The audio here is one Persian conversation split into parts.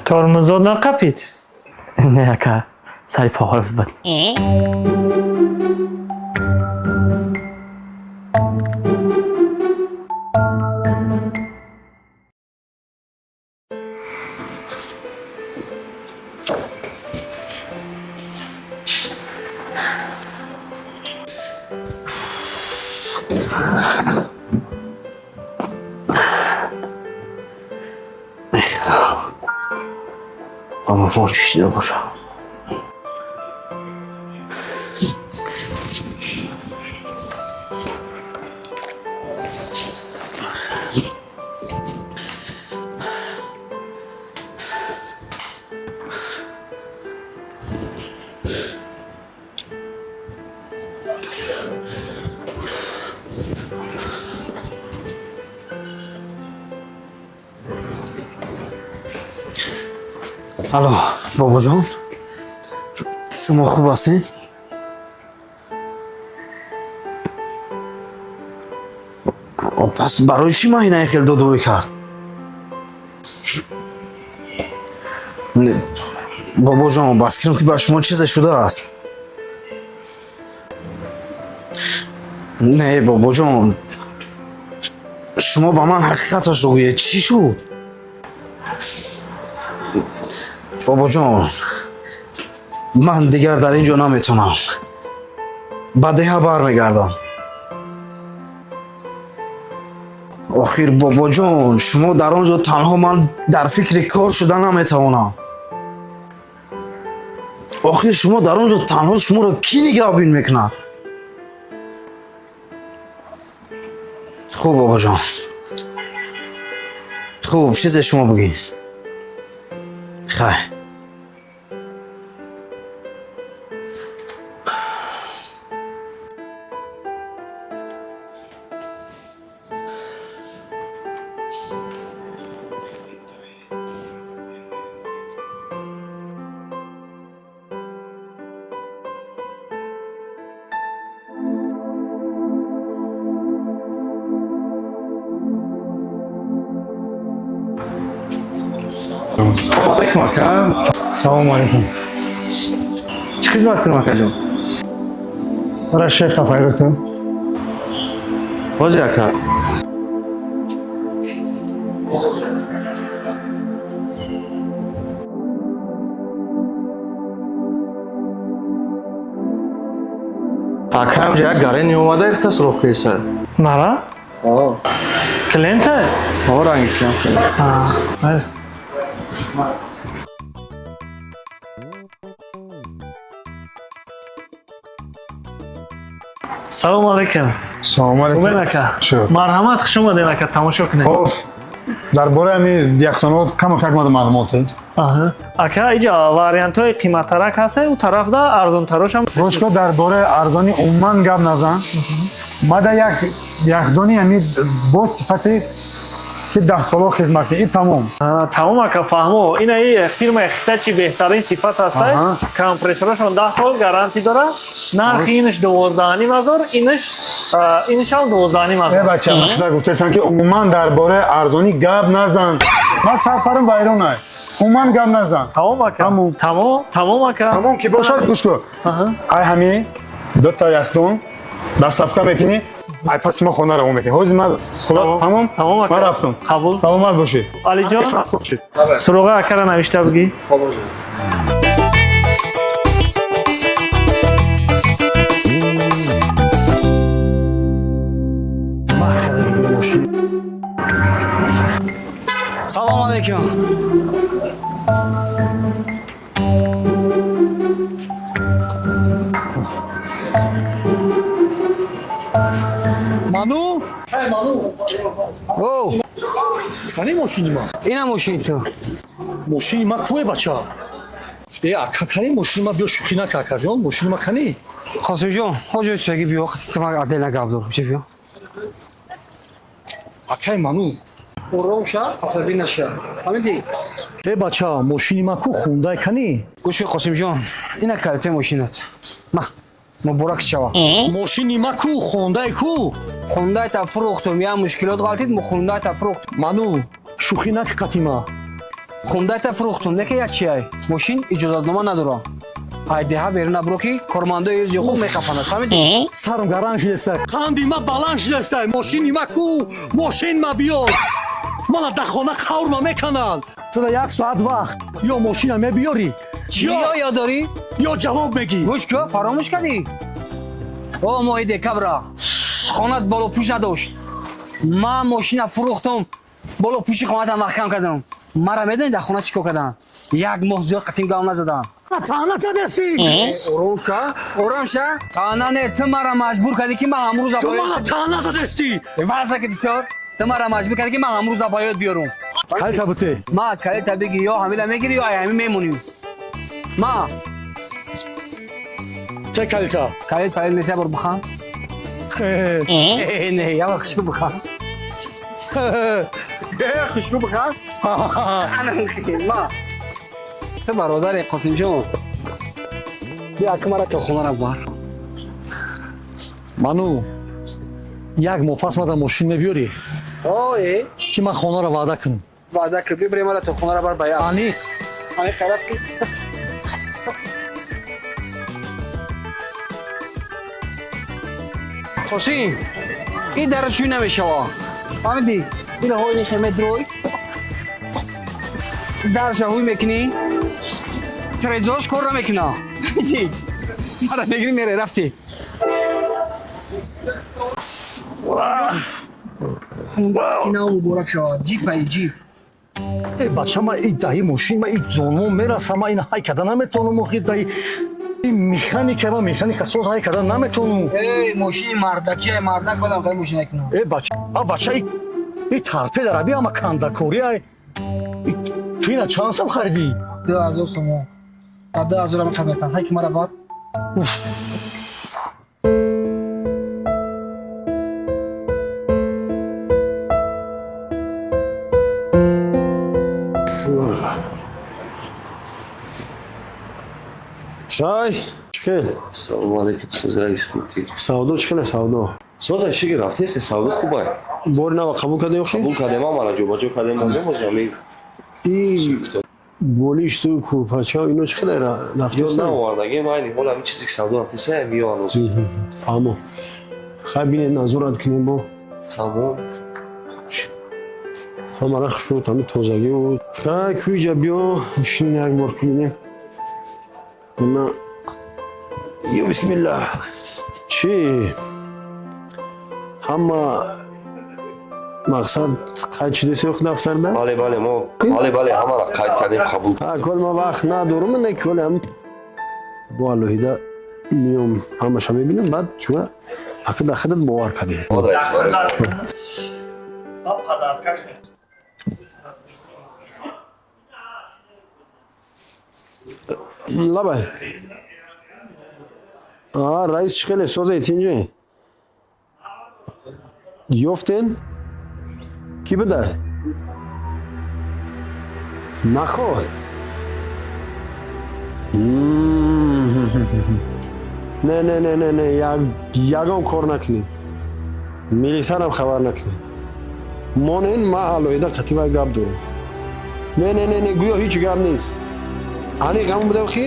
тормозот нақапид? Не ака, сари поворот буд. اما ما چیزی باشه. الو بابا جان شما خوب هستین؟ پس برای چی من این خیلی دودوی کرد؟ بابا جان با فکرم که با شما چیز شده است. نه بابا جان شما با من حقیقتش رو گویه چی شد؟ بابا جان من دیگر در اینجا نمیتونم به ده برمیگردم. آخر بابا جان شما در آنجا تنها من در فکر کار شدن نمیتوانم. آخر شما در آنجا تنها شما رو کی نگهبانی میکنه؟ خوب بابا جان خوب چیز شما بگین. خیر علیکم اکا. سلام علیکم. چی خدمت کنم اکا جان؟ برای شیخ پیدا کن. واجه اکا. اکا هم جا گره نیومده اخت سروخ کیسه. مرا؟ کلینته؟ رنگی کم کنه. بله. سلام علیکم. سلام خوبه علیکم. نکه؟ شو. مرحمت خوش اومدین نکه تماشا کنید. خب درباره همین یختانات کم و کم معلومات دید. اکه اینجا واریانت های قیمت ترک هسته او طرف ده ارزون تروش هم. روشکا درباره ارزانی عموما گپ نزن. ما در یک یخدانی همین با صفتی که 10 ساله خدمت این تمام. تمام اکه فهمو این ای فیلم اخته چی بهترین صفت هسته کمپرسورشون 10 سال گارانتی داره. نرخ اینش 12,500 اینش هم 12,500. بچه مخدر گفتستن که عموما درباره ارزانی گپ نزن. من سفرم بیرون نه. عموما گپ نزن. تمام اکه. تمام اکه. تمام که باشد گوش کن. ای همین 2 تا یخدان دست افکا میکنی. ای پس ما خونه رو میکنی. حوض من تمام اکه. من رفتم. قبول. سلامت باشی. علی جان سروغه اکه را نوشته بگی. سلام علیکم. Ману? او Кани мошини ма? اینا ماشین تو. Мошини ма кӯе бача? ака кани мошини ма биё шӯхӣ нака акаҷон мошини ма кани? قاسم جان хоҷои сӯяги биё вақти ма адена гап дорам чӣ биё. Акаи ману? ором ша асаби наша. ҳамиди бача мошини ма ку хундай кани? гӯши қосим ҷон ина калите мошинат муборак шава. Мошини ма ку хундай ку? хундаята фурӯхтум я мушкилот ғалтид мо хундаята фурӯхтум. Ману шӯхӣ наки қатима. خوندت فروختون نه که یک چیه ماشین اجازه‌نامه نداره айдеҳа берун набуро ки кормандои юзи худ мекафанад фаҳмидӣ сарм гаранг шидестай қанди ма баланд шидестай мошини ма ку мошин ма биёр мана дар хона қаврма мекананд ту дар 1 соат вақт ё мошина мебиёрӣ ё ёдорӣ ё ҷавоб мегӣ гӯш кӯ фаромӯш кардӣ о моҳи декабра хонат болопӯш надошт ман мошина фурӯхтам болопӯши хонатам маҳкам кардам мара медонӣ дар хона чӣ кор кардам 1 моҳ зиёд қатим гал назадам таъна кардасӣ ором ша таъна не ту мара маҷбур кардӣ ки ман амрӯз ту мана таъна задасӣ ваза ки бисёр ту мара маҷбур кардӣ ки ман амрӯз ба ҳаёт биёрам калита буте ма калита биги ё ҳамила мегирӣ ё ай ҳамин мемонӣ ма че калита калит палит нест я бор бихам не я бор хушрӯ бихам хушрӯ бихам ма ту бародари қосимҷон бия ки мара то хонара бар ману 1 моҳ пас мада мошин мебиёрӣ ое ки ман хонаро ваъда кунам ваъда ки бибире мара то хонара бар бая аниқ ани хараб ки қосим ин дара чӯй намешава фаҳмидӣ ин ҳои хемедрой дарша ҳуй мекунӣ трезош кор намекуна мара мегирӣ мере рафтӣ инау муборак шавад ҷипаи ҷип бача ма и даи мошин ма и зонон мерасам ма ин ҳай карда наметавонам охир даи и механика ма механика соз ҳай карда наметавонам мошини мардакия мардак бадам кай мошина кунам бача и тарпе дара би ама кандакорӣ ай ту ина чанд сом харидӣ 2000 сомон 2000 ам қаметам ҳай ки мара бар чай чикел салому алейкум соз раис хубтӣ савдо чикеле савдо соза шиги рафтесе савдо хубай бори нава қабул кардем охи қабул кардема мана ҷобаҷо кардем мемозами и болишту курпача ино чикеле ё рафтеса наовардаги майни ҳол ҳамин чизе ки савдо рафтеса миёануз фаҳмо хай бине назорат кунем бо тамом ҳамара хушуд ҳами тозагӣ буд хай кӯҷа биё мошин як бор кубинем на ё бисмиллаҳ чӣ ҳама мақсад қайд шудеси охи дафтарда бале бале мо бале ҳамара қайд кардем қабул кол ма вақт надорум не коли ҳам бо алоҳида миём ҳамаша мебинам баъд чуа ақид ақидат бовар кардем лабай раис чикеле созаи тинҷои ёфтен кӣ буда нахоҳ не ягон кор накунем милисарам хабар накунем монен ма алоҳида қативай гап дорам не гӯё ҳеҷ гап нест аниқ ҳамон буда охи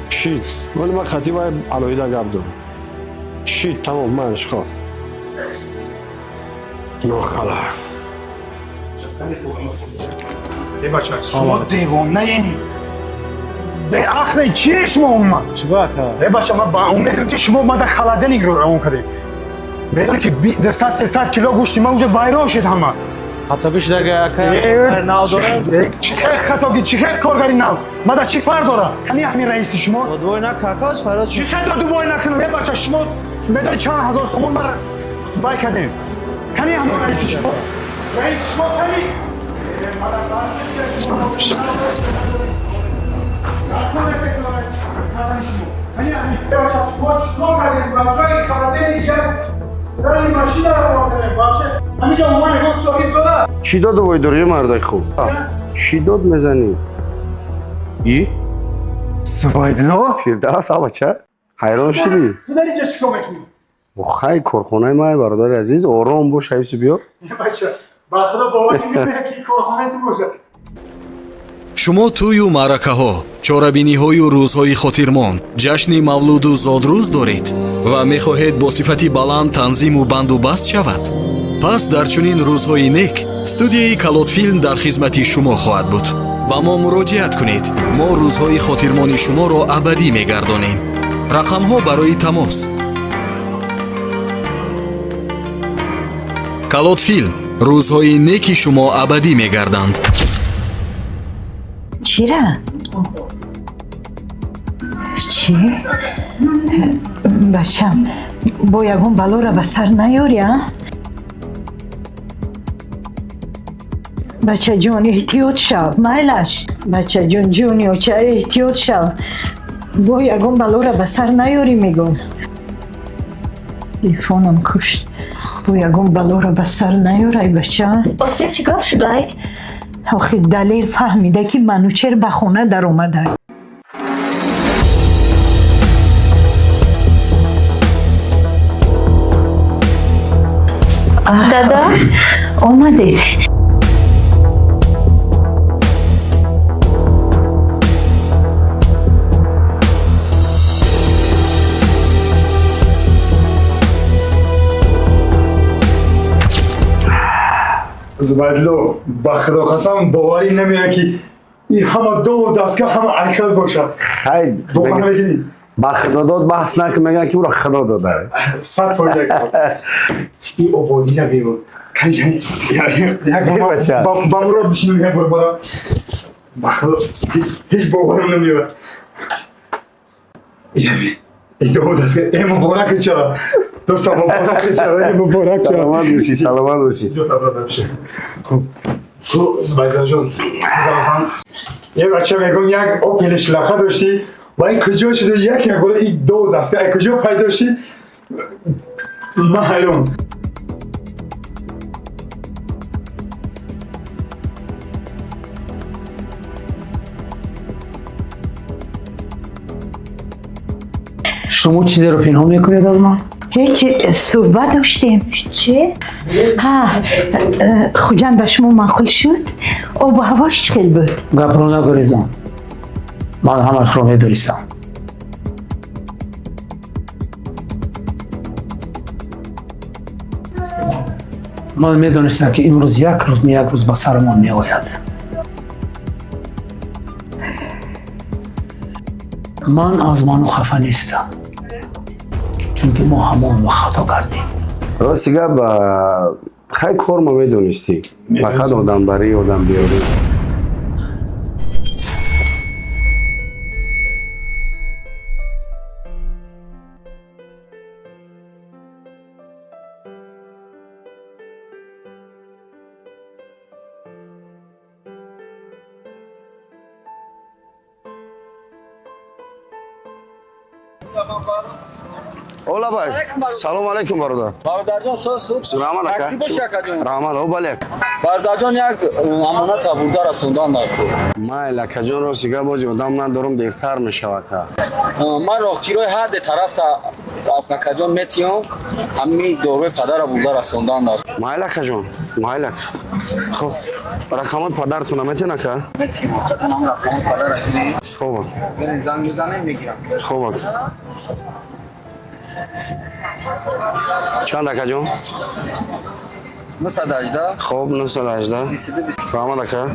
шид вале ма қативай алоҳида гап дорам шид тамом ман шихор нохала бача шумо девонаин беақли чие шумо умад бача ма ба умедам ки шумо мада халаденинг равон кардем беъни ки 200-300 кило гӯшти ман уҷа вайрон шуд ҳама хатогӣ шудаga хатоги чӣ хел коргари нав мада чӣ фарқ дора ҳами раиси шумо дувой накакаш фарод чӣ хел дувой накунам бача шумо медони чанд ҳазор сомон мара вай кардем ҳами раиси шумо раиси шумо ҳами чӣ дод вой дорӣ мардаки хуб чӣ дод мезанӣ и зубайдулло фирдавс абача ҳайрон шудӣ ту дар инҷа чӣ кор мекунӣ хай корхонаи май бародари азиз ором бош ҳайфси биё бача ба худо боварӣ намекунӣ ки корхонаи ту бошад шумо тӯю маъракаҳо, чорабиниҳою рӯзҳои хотирмон, ҷашни мавлуду зодрӯз доред ва мехоҳед бо сифати баланд танзиму бандубаст шавад? пас дар чунин рӯзҳои нек студияи калотфилм дар хизмати шумо хоҳад буд. ба мо муроҷиат кунед. мо рӯзҳои хотирмони шуморо абадӣ мегардонем. рақамҳо барои тамос: калотфилм, рӯзҳои неки шумо абадӣ мегарданд. چیره؟ چی؟ بچم با یکون بلا را به سر نیاری ها؟ بچه جون احتیاط شو میلش بچه جون جونی و چه احتیاط شو با یکون بلا را به سر نیاری میگم تلفنم کشت با یکون بلا را به سر نیاری بچه بچه چی گفت شدای؟ آخه دلیل فهمیده که منوچهر به خونه در اومده دادا؟ اومده زبدلو با خدا قسم باوری نمیاد که این همه دو دستگاه همه عیکل باشه. خیر باور میکنی؟ با خدا داد بحث نکن میگن که او را خدا داده 100% این آبادی را بیرون کنی یک با مرا بشینیم یک بار برم با خدا هیچ باورم نمیاد این دو دستگاه ای مبارک چرا دوستم مبارک چرا ای مبارک چرا سلامت باشی سلامت باشی خب زبایده جان یه بچه میگم یک اوپل شلخه داشتی و این کجا شده یک گوره این دو دستگاه این کجا پیدا داشتی من حیران شما چیزی رو پنهان میکنید از من؟ هیچ صحبت داشتیم چی؟ ها خوجان به شما معقول شد آب و هواش چخیل بود گپ رو نگریزم من همش رو میدونستم من میدونستم که امروز یک روز نه یک روز به سرمان میآید من از منو خفه نیستم چون که ما همون و خطا کردیم راستی گپ خیلی کار ما میدونستی فقط آدم بری آدم بیاری اولا بای سلام علیکم برادر برادرجان سوز خوب رحمان اکا تاکسی باشه اکا جون رحمان او بله برادرجان یک امانت برده رسوندن دارد ما لکه جان رو سیگه بازی آدم ندارم دیرتر میشه وکا من راهگیرای حد طرف تا اکا جان میتیم همین دوره پدر برده رسوندن دارد مایلک جان مایلک خب رقم پدرتون میتین اکا میتیم من رقم پدر رسیدیم خوبه برین زنگ میزنه میگیرم خوبه چند اکا جان 918 خوب 918 رحمان اکا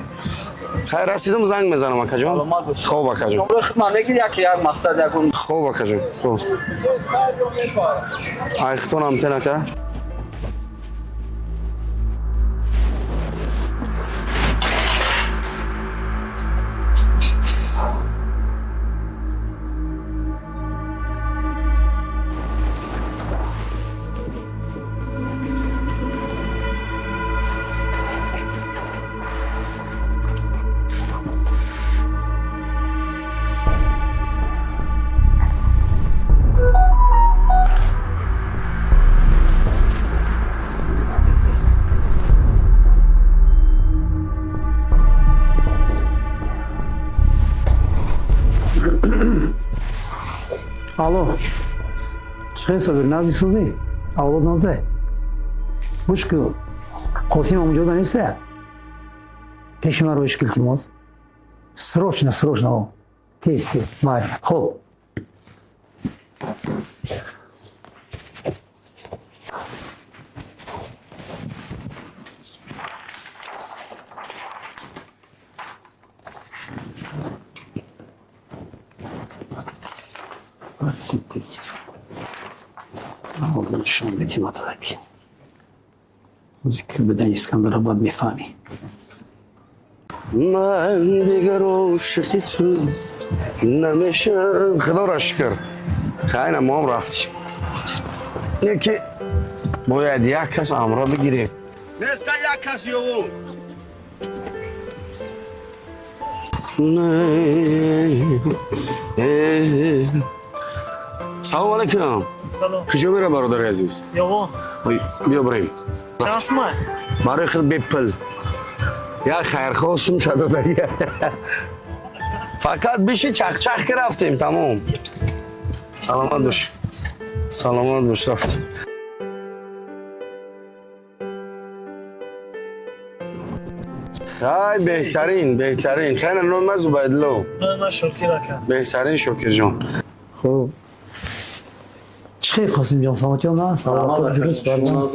خیر رسیدم زنگ میزنم اکا جان خوب اکا جان نمره خدمت میگیری یک مقصد یکون خوب اکا جان خوب ایختون هم تین اکا الو چه صبر نازی سوزی اولاد نازه مشکل قاسم اونجا نیسته پیش من رو اشکل تیماز Срочно. Тез. Варь. Хоп. Сидите. Oğlum şu an metin atadaki. Zikirden İskandarabad mefami. من دیگر عاشق تو نمیشم. خدا را شکر خیلی ما هم رفتیم. یکی باید یک کس امرا بگیریم. Nesta یک کسی او سلام علیکم. سلام. کجا میره برادر عزیز؟ Yovo. بیا بریم. Şansma. برای خود بپل. یا خیرخواستم شده دیگه. فقط بشی چخ که رفتیم تمام. سلامت باش رفتیم. های بهترین خیلی نوم زبیدلو. من شکر بهترین شکر جان. خب. چه خواستیم جان سلامتی من سلامت درست برم.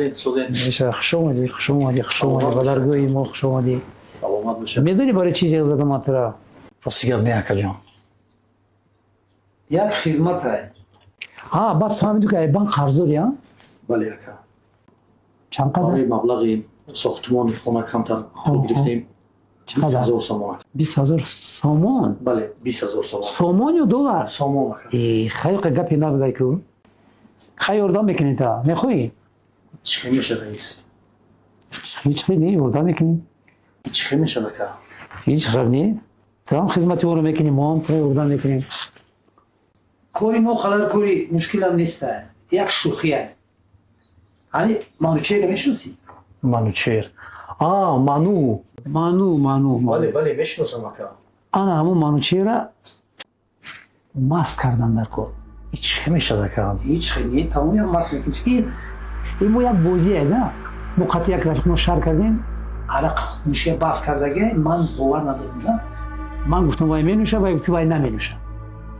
میشه خوش اومدی بدرگوی ما خوش اومدی. سلامت باشه. میدونی برای چیزی زدم اترا؟ راستی گپ نه جان. یک خدمت های. بعد فهمیدی که ایبان قرض یا؟ بله یکا. چند قدر؟ مبلغی ساختمان خونه کمتر گرفتیم. 20,000 سامان. 20,000 سامان؟ بله 20,000 سامان. سامان یا دلار؟ سامان خیلی گپی نبوده که خیلی اردام میکنی تا میخوایی؟ چی میشه رئیس؟ هیچ خیلی اردام میکنی؟ چی میشه بکا؟ هیچ خیلی نی؟ تو هم خدمتی رو میکنی ما هم خیلی اردام میکنیم. کوری ما قدر کوری مشکل هم نیسته. یک شوخیه. همی مانوچهر میشناسی؟ مانوچهر. مانو. بله میشناسم اکا. انا همون مانوچهر ماست کردن در کار. چی میشه بکا؟ هیچ خیلی تمامی هم ماست میکنی. این ما یک بازیه نه؟ موقعی یک رفت ما شهر کردیم. عرق میشه باز کردگه من باور ندارم نه؟ من گفتم وای مینوشه وای که وای نمینوشه.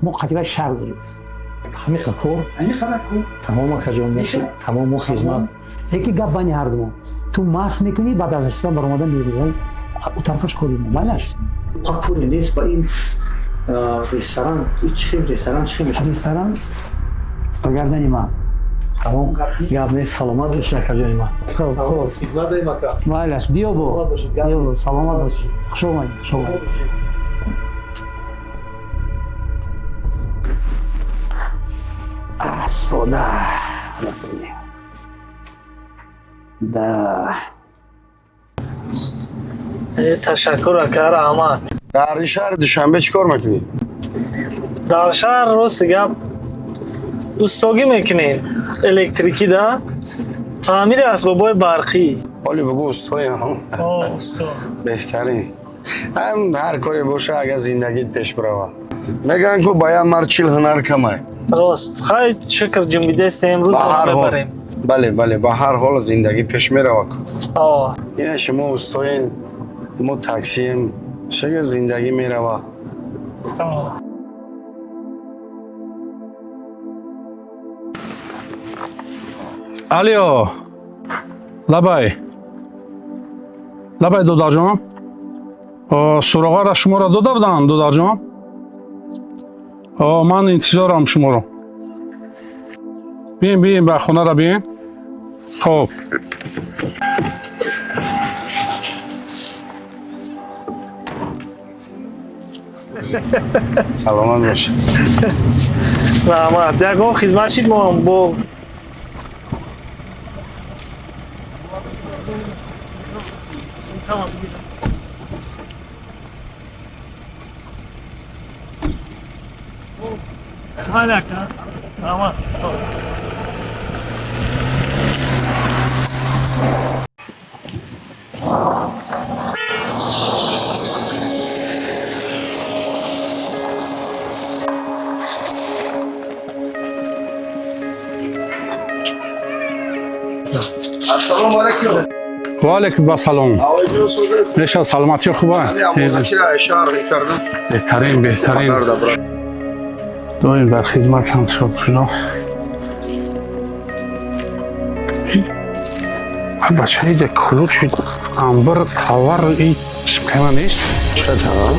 موقعی باید شهر داریم. همین کار؟ همین قدر کو؟ تمام اکا جان میشه. تمام خدمت. یکی گپ بانی هر دوم. تو ماست میکنی بعد از استان برآمدن میری. او طرفش کاریم مالش. پاکوری نیست با این رستوران رستوران چی میشه؟ رستوران برگردنی ما. تمام گپ سلامت باشه اکا جان ما. خب خدمت داریم اکا. مالش دیو سلامت باشی. خوش اومدی. سودا. تشکر اکر احمد. در شهر دوشنبه چیکار میکنی؟ در شهر روز گپ دوستاگی میکنیم. الکتریکی ده تعمیر اسبابای برقی. حالی بگو استوی هم. استاد. بهترین. هم هر کاری باشه اگه زندگیت پیش بروه. میگن که باید مرچیل هنر کمه. راست خیلی شکر جنبیده سه امروز ببریم. بله با هر حال زندگی پیش میروه. آه. یعنی شما استوین ما تاکسیم شکر زندگی میروه. آه. الو لبای دودار جان سراغا را شما را داده بودن دودار جان من انتظارم شما رو بیم به خونه را بیم خب سلامت باشه رحمت یکم خدمت شید ما با Hala ka. Tamam. Assalamu alaikum. و علیکم با سلام نشان سلامتی خوبه بهترین داریم در خدمت هم شما بچه های یک کلوب شد انبر تاور این شکمه نیست شد ها